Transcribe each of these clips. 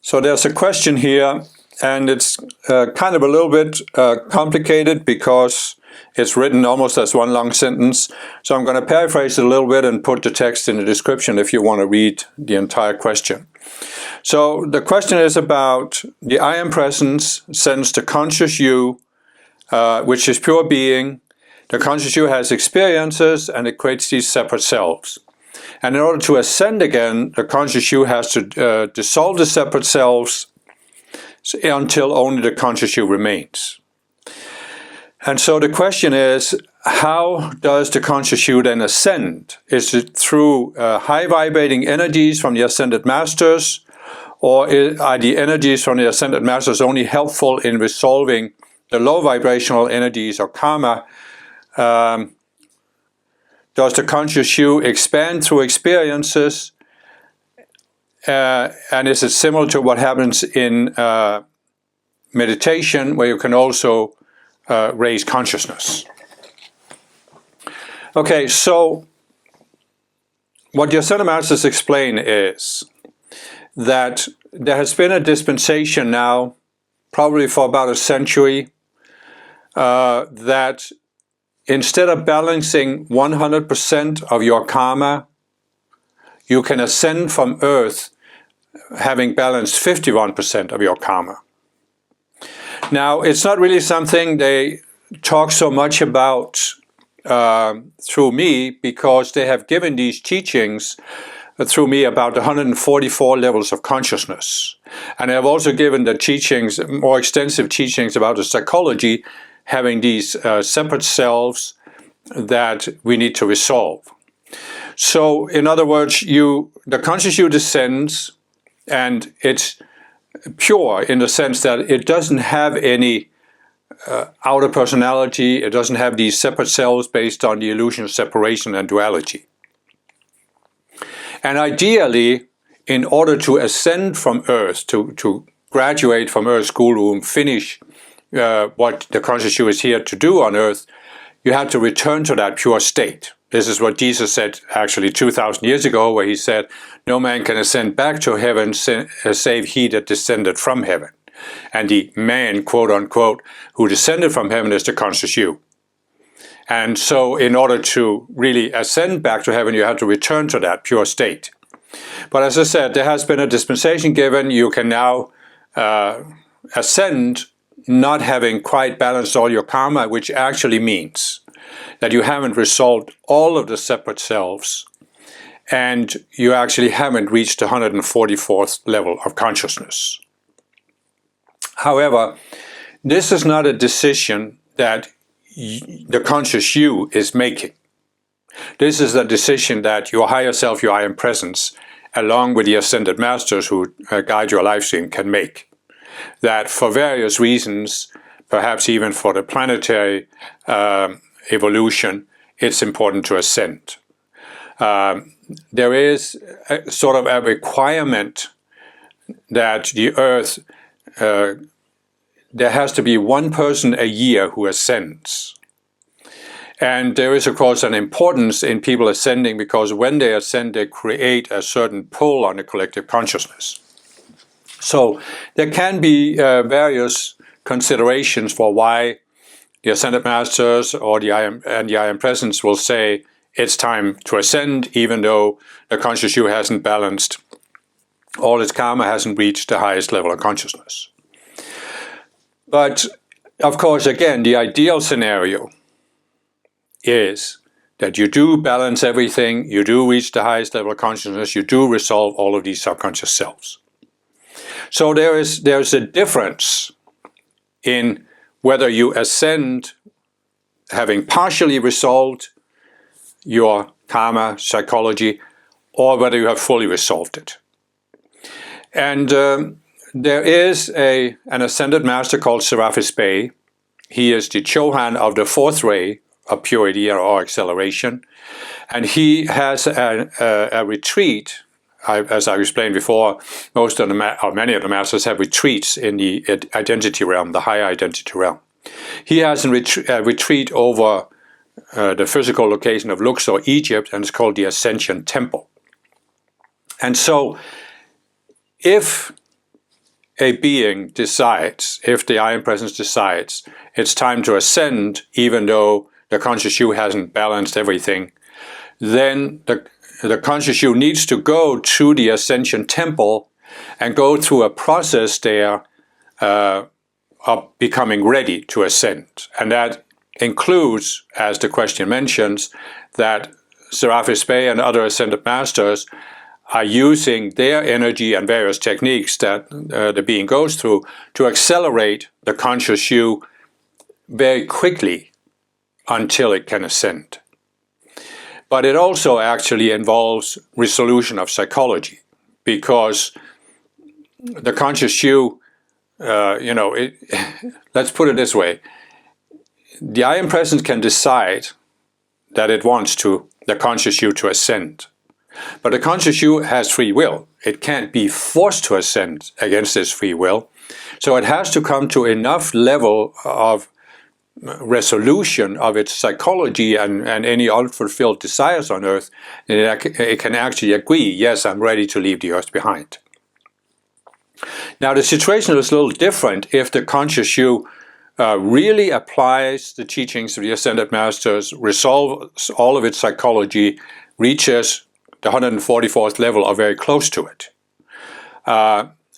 So there's a question here, and it's kind of a little bit complicated because it's written almost as one long sentence. So I'm going to paraphrase it a little bit and put the text in the description if you want to read the entire question. So the question is about the I am presence sends the conscious you, which is pure being. The conscious you has experiences and it creates these separate selves. And in order to ascend again, the conscious you has to dissolve the separate selves until only the conscious you remains. And so the question is, how does the conscious you then ascend? Is it through high vibrating energies from the ascended masters, or are the energies from the ascended masters only helpful in resolving the low vibrational energies or karma? Does the conscious you expand through experiences? And is it similar to what happens in meditation, where you can also raise consciousness? Okay, so what the Ascended Masters explain is that there has been a dispensation now, probably for about a century, that instead of balancing 100% of your karma, you can ascend from earth having balanced 51% of your karma. Now, it's not really something they talk so much about through me, because they have given these teachings through me about 144 levels of consciousness. And they have also given the teachings, more extensive teachings about the psychology, having these separate selves that we need to resolve. So, in other words, the conscious you descends, and it's pure in the sense that it doesn't have any outer personality. It doesn't have these separate selves based on the illusion of separation and duality. And ideally, in order to ascend from earth, to graduate from earth's schoolroom, finish what the conscious you is here to do on earth, you have to return to that pure state. This is what Jesus said actually 2,000 years ago, where he said, no man can ascend back to heaven save he that descended from heaven. And the man, quote unquote, who descended from heaven is the conscious you. And so in order to really ascend back to heaven, you have to return to that pure state. But as I said, there has been a dispensation given. You can now ascend not having quite balanced all your karma, which actually means that you haven't resolved all of the separate selves, and you actually haven't reached the 144th level of consciousness. However, this is not a decision that the conscious you is making. This is a decision that your higher self, your I am presence, along with the ascended masters who guide your life stream, can make. That for various reasons, perhaps even for the planetary evolution, it's important to ascend. There is sort of a requirement that the earth, there has to be one person a year who ascends. And there is, of course, an importance in people ascending, because when they ascend, they create a certain pull on the collective consciousness. So there can be various considerations for why the Ascended Masters or the I Am Presence will say it's time to ascend, even though the conscious you hasn't balanced all its karma, hasn't reached the highest level of consciousness. But, of course, again, the ideal scenario is that you do balance everything, you do reach the highest level of consciousness, you do resolve all of these subconscious selves. So there's a difference in whether you ascend having partially resolved your karma, psychology, or whether you have fully resolved it. And there is an ascended master called Serapis Bey. He is the Chohan of the fourth ray of purity or acceleration. And he has a retreat. As I explained before, many of the masters have retreats in the identity realm, the higher identity realm. He has a retreat over the physical location of Luxor, Egypt, and it's called the Ascension Temple. And so, if a being decides, if the I Am Presence decides, it's time to ascend, even though the conscious you hasn't balanced everything, then the conscious you needs to go to the Ascension Temple and go through a process there of becoming ready to ascend. And that includes, as the question mentions, that Serapis Bey and other ascended masters are using their energy and various techniques that the being goes through to accelerate the conscious you very quickly until it can ascend. But it also actually involves resolution of psychology, because the conscious you, let's put it this way. The I Am Presence can decide that it wants the conscious you to ascend. But the conscious you has free will. It can't be forced to ascend against its free will. So it has to come to enough level of resolution of its psychology and any unfulfilled desires on earth, and it can actually agree, yes, I'm ready to leave the earth behind. Now the situation is a little different if the conscious you really applies the teachings of the Ascended Masters, resolves all of its psychology, reaches the 144th level or very close to it.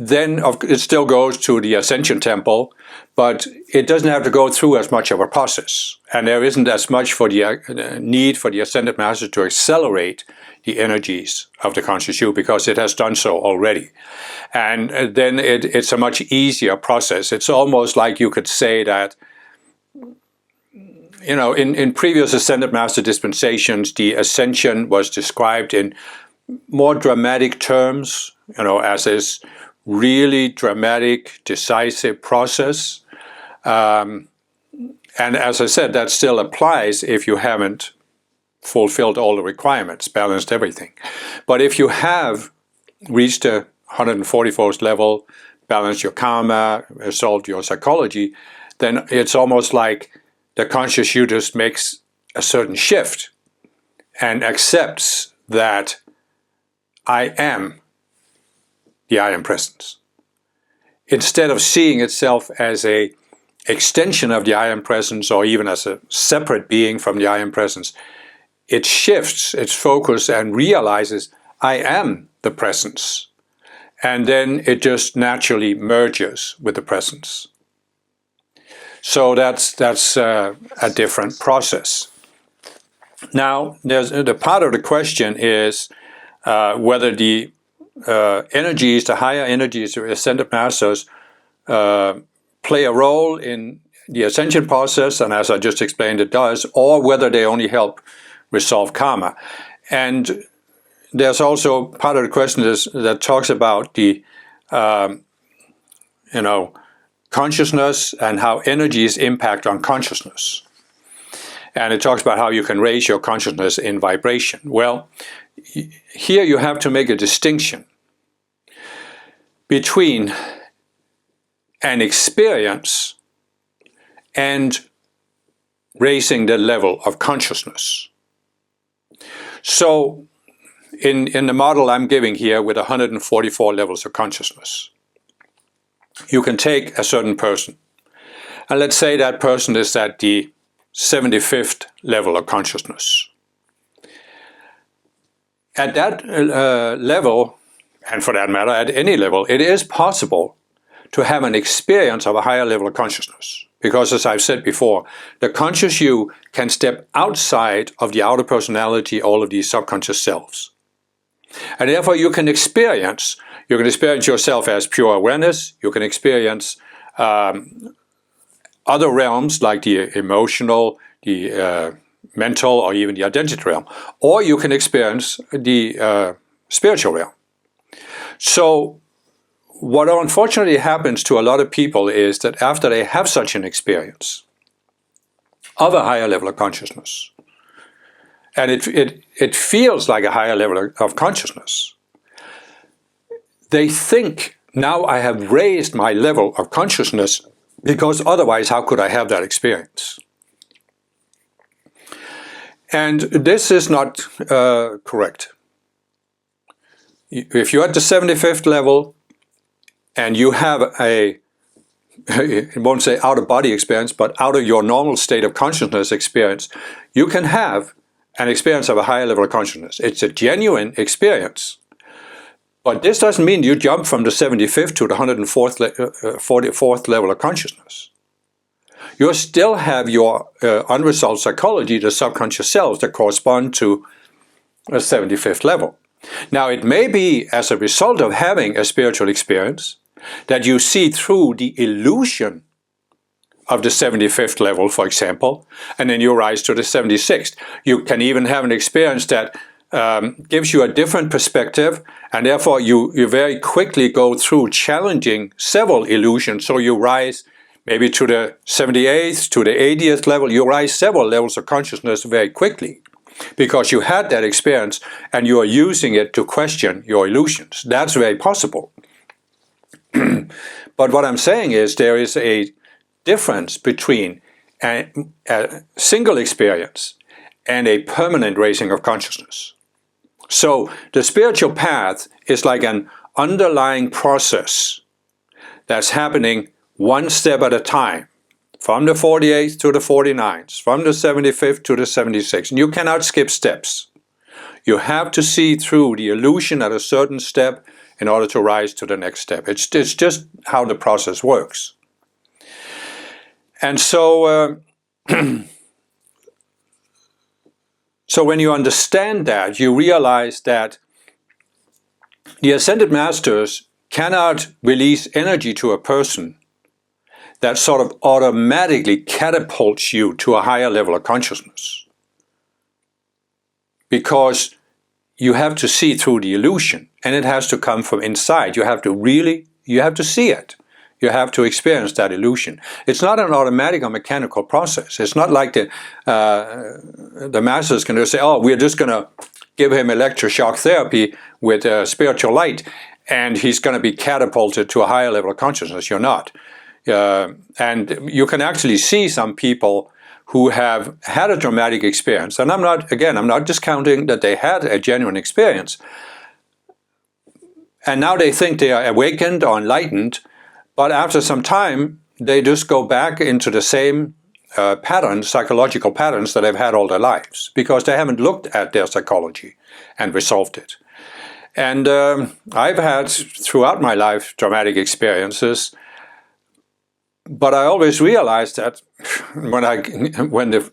Then it still goes to the Ascension Temple, but it doesn't have to go through as much of a process. And there isn't as much for the need for the Ascended Master to accelerate the energies of the conscious you, because it has done so already. And then it's a much easier process. It's almost like you could say that, in previous Ascended Master dispensations, the ascension was described in more dramatic terms, as this really dramatic, decisive process. And as I said, that still applies if you haven't fulfilled all the requirements, balanced everything. But if you have reached the 144th level, balanced your karma, resolved your psychology, then it's almost like the conscious you just makes a certain shift and accepts that I am the I Am Presence. Instead of seeing itself as an extension of the I Am Presence, or even as a separate being from the I Am Presence, it shifts its focus and realizes I am the Presence. And then it just naturally merges with the Presence. So that's a different process. Now, the part of the question is whether the energies, the higher energies of Ascended Masters, play a role in the ascension process, and as I just explained, it does, or whether they only help resolve karma. And there's also part of the question that talks about the, consciousness and how energies impact on consciousness. And it talks about how you can raise your consciousness in vibration. Well, here you have to make a distinction between an experience and raising the level of consciousness. So, in the model I'm giving here with 144 levels of consciousness, you can take a certain person, and let's say that person is at the 75th level of consciousness. At that level, and for that matter, at any level, it is possible to have an experience of a higher level of consciousness. Because, as I've said before, the conscious you can step outside of the outer personality, all of these subconscious selves. And therefore you can experience yourself as pure awareness. You can experience other realms like the emotional, the mental, or even the identity realm. Or you can experience the spiritual realm. So what unfortunately happens to a lot of people is that after they have such an experience of a higher level of consciousness, and it feels like a higher level of consciousness, they think, now I have raised my level of consciousness, because otherwise how could I have that experience? And this is not correct. If you're at the 75th level and you have a, I won't say out-of-body experience, but out of your normal state of consciousness experience, you can have an experience of a higher level of consciousness. It's a genuine experience. But this doesn't mean you jump from the 75th to the 144th level of consciousness. You still have your unresolved psychology, the subconscious selves, that correspond to a 75th level. Now, it may be as a result of having a spiritual experience that you see through the illusion of the 75th level, for example, and then you rise to the 76th. You can even have an experience that gives you a different perspective, and therefore you very quickly go through challenging several illusions. So you rise maybe to the 78th, to the 80th level. You rise several levels of consciousness very quickly because you had that experience and you are using it to question your illusions. That's very possible. But what I'm saying is there is a difference between a single experience and a permanent raising of consciousness. So the spiritual path is like an underlying process that's happening one step at a time, from the 48th to the 49th, from the 75th to the 76th. And you cannot skip steps. You have to see through the illusion at a certain step in order to rise to the next step. It's just how the process works. And so, so when you understand that, you realize that the Ascended Masters cannot release energy to a person that sort of automatically catapults you to a higher level of consciousness. Because you have to see through the illusion, and it has to come from inside. You have to see it. You have to experience that illusion. It's not an automatic or mechanical process. It's not like the masters can just say, oh, we're just going to give him electroshock therapy with spiritual light, and he's going to be catapulted to a higher level of consciousness. You're not. And you can actually see some people who have had a dramatic experience. And I'm not discounting that they had a genuine experience. And now they think they are awakened or enlightened, but after some time, they just go back into the same patterns, psychological patterns that they've had all their lives, because they haven't looked at their psychology and resolved it. And I've had, throughout my life, dramatic experiences, but I always realized that when the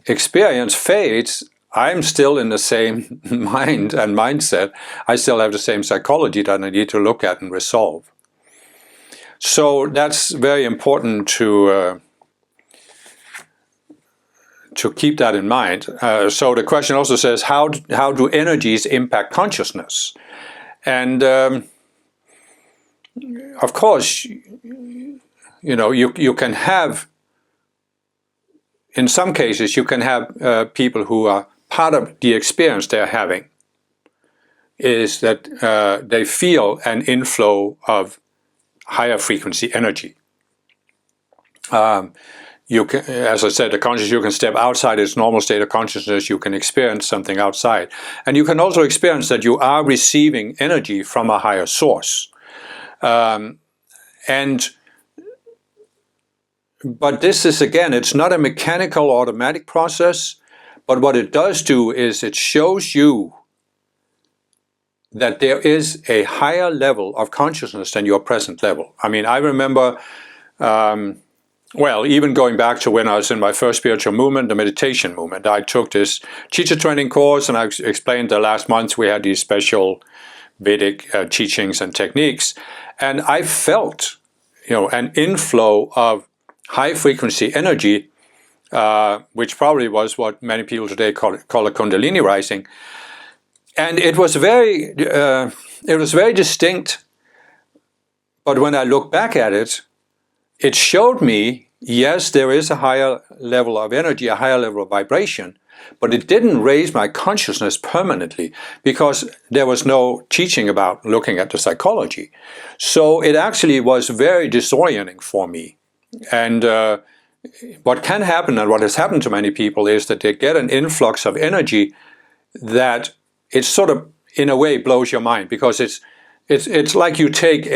experience fades, I'm still in the same mind and mindset. I still have the same psychology that I need to look at and resolve. So that's very important to keep that in mind. So the question also says, how do energies impact consciousness? And of course, you can have, in some cases, you can have people who are part of the experience they're having is that they feel an inflow of higher frequency energy. You can, as I said, the consciousness, you can step outside its normal state of consciousness, you can experience something outside. And you can also experience that you are receiving energy from a higher source. But this is, again, it's not a mechanical automatic process, but what it does do is it shows you that there is a higher level of consciousness than your present level. I mean, I remember, even going back to when I was in my first spiritual movement, the meditation movement, I took this teacher training course, and I explained the last month we had these special Vedic teachings and techniques, and I felt, an inflow of high frequency energy, which probably was what many people today call a Kundalini rising, and it was very distinct. But when I look back at it, it showed me, yes, there is a higher level of energy, a higher level of vibration, but it didn't raise my consciousness permanently because there was no teaching about looking at the psychology. So it actually was very disorienting for me. And what can happen, and what has happened to many people, is that they get an influx of energy that it sort of, in a way, blows your mind, because it's like you take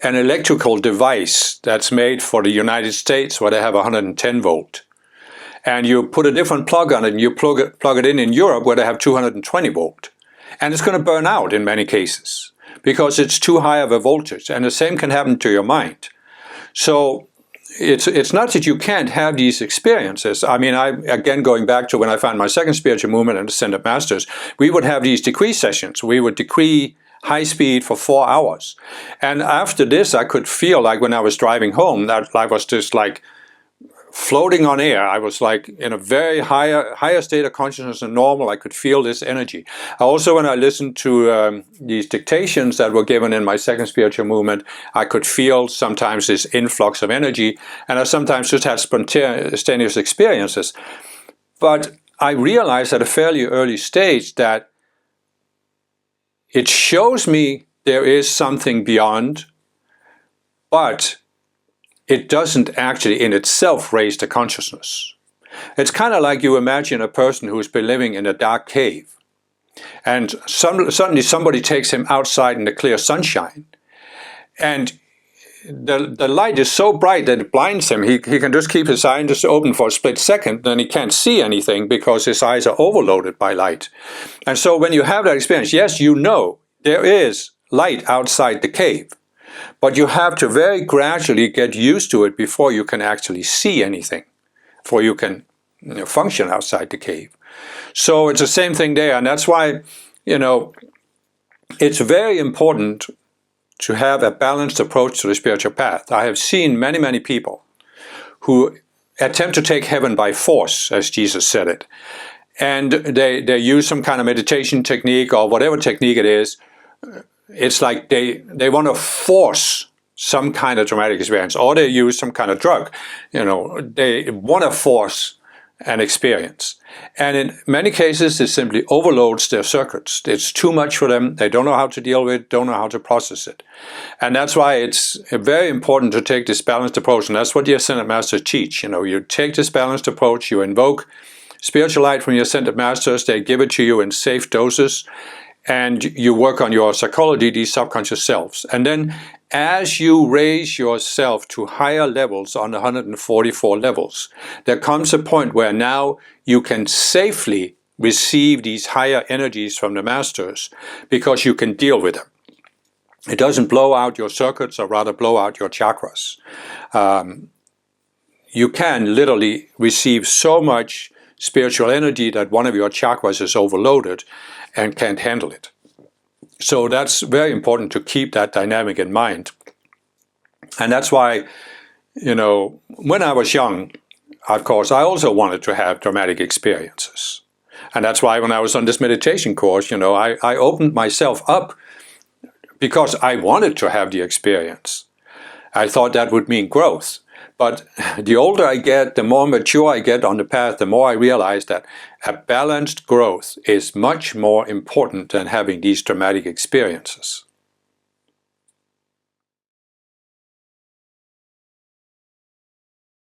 an electrical device that's made for the United States where they have 110 volt. And you put a different plug on it and you plug it in Europe where they have 220 volt. And it's going to burn out in many cases because it's too high of a voltage. And the same can happen to your mind. So it's not that you can't have these experiences. I mean, again, going back to when I found my second spiritual movement and Ascended Masters, we would have these decree sessions. We would decree high speed for 4 hours. And after this, I could feel like when I was driving home, that I was just like floating on air. I was like in a very higher state of consciousness than normal. I could feel this energy. Also, when I listened to these dictations that were given in my second spiritual movement, I could feel sometimes this influx of energy, and I sometimes just had spontaneous experiences. But I realized at a fairly early stage that it shows me there is something beyond, but it doesn't actually in itself raise the consciousness. It's kind of like you imagine a person who's been living in a dark cave, and suddenly somebody takes him outside in the clear sunshine, and the light is so bright that it blinds him. He can just keep his eye just open for a split second, then he can't see anything because his eyes are overloaded by light. And so when you have that experience, yes, you know there is light outside the cave, but you have to very gradually get used to it before you can actually see anything, before you can function outside the cave. So it's the same thing there, and that's why it's very important to have a balanced approach to the spiritual path. I have seen many, many people who attempt to take heaven by force, as Jesus said it. And they use some kind of meditation technique or whatever technique it is. It's like they want to force some kind of dramatic experience, or they use some kind of drug. They want to force an experience. And in many cases, it simply overloads their circuits. It's too much for them. They don't know how to deal with it, don't know how to process it. And that's why it's very important to take this balanced approach. And that's what the Ascended Masters teach. You take this balanced approach, you invoke spiritual light from your Ascended Masters, they give it to you in safe doses, and you work on your psychology, these subconscious selves. And then as you raise yourself to higher levels on the 144 levels, there comes a point where now you can safely receive these higher energies from the masters because you can deal with them. It doesn't blow out your circuits, or rather blow out your chakras. You can literally receive so much spiritual energy that one of your chakras is overloaded and can't handle it. So that's very important to keep that dynamic in mind. And that's why, when I was young, of course, I also wanted to have dramatic experiences. And that's why when I was on this meditation course, I opened myself up because I wanted to have the experience. I thought that would mean growth. But the older I get, the more mature I get on the path, the more I realize that a balanced growth is much more important than having these dramatic experiences.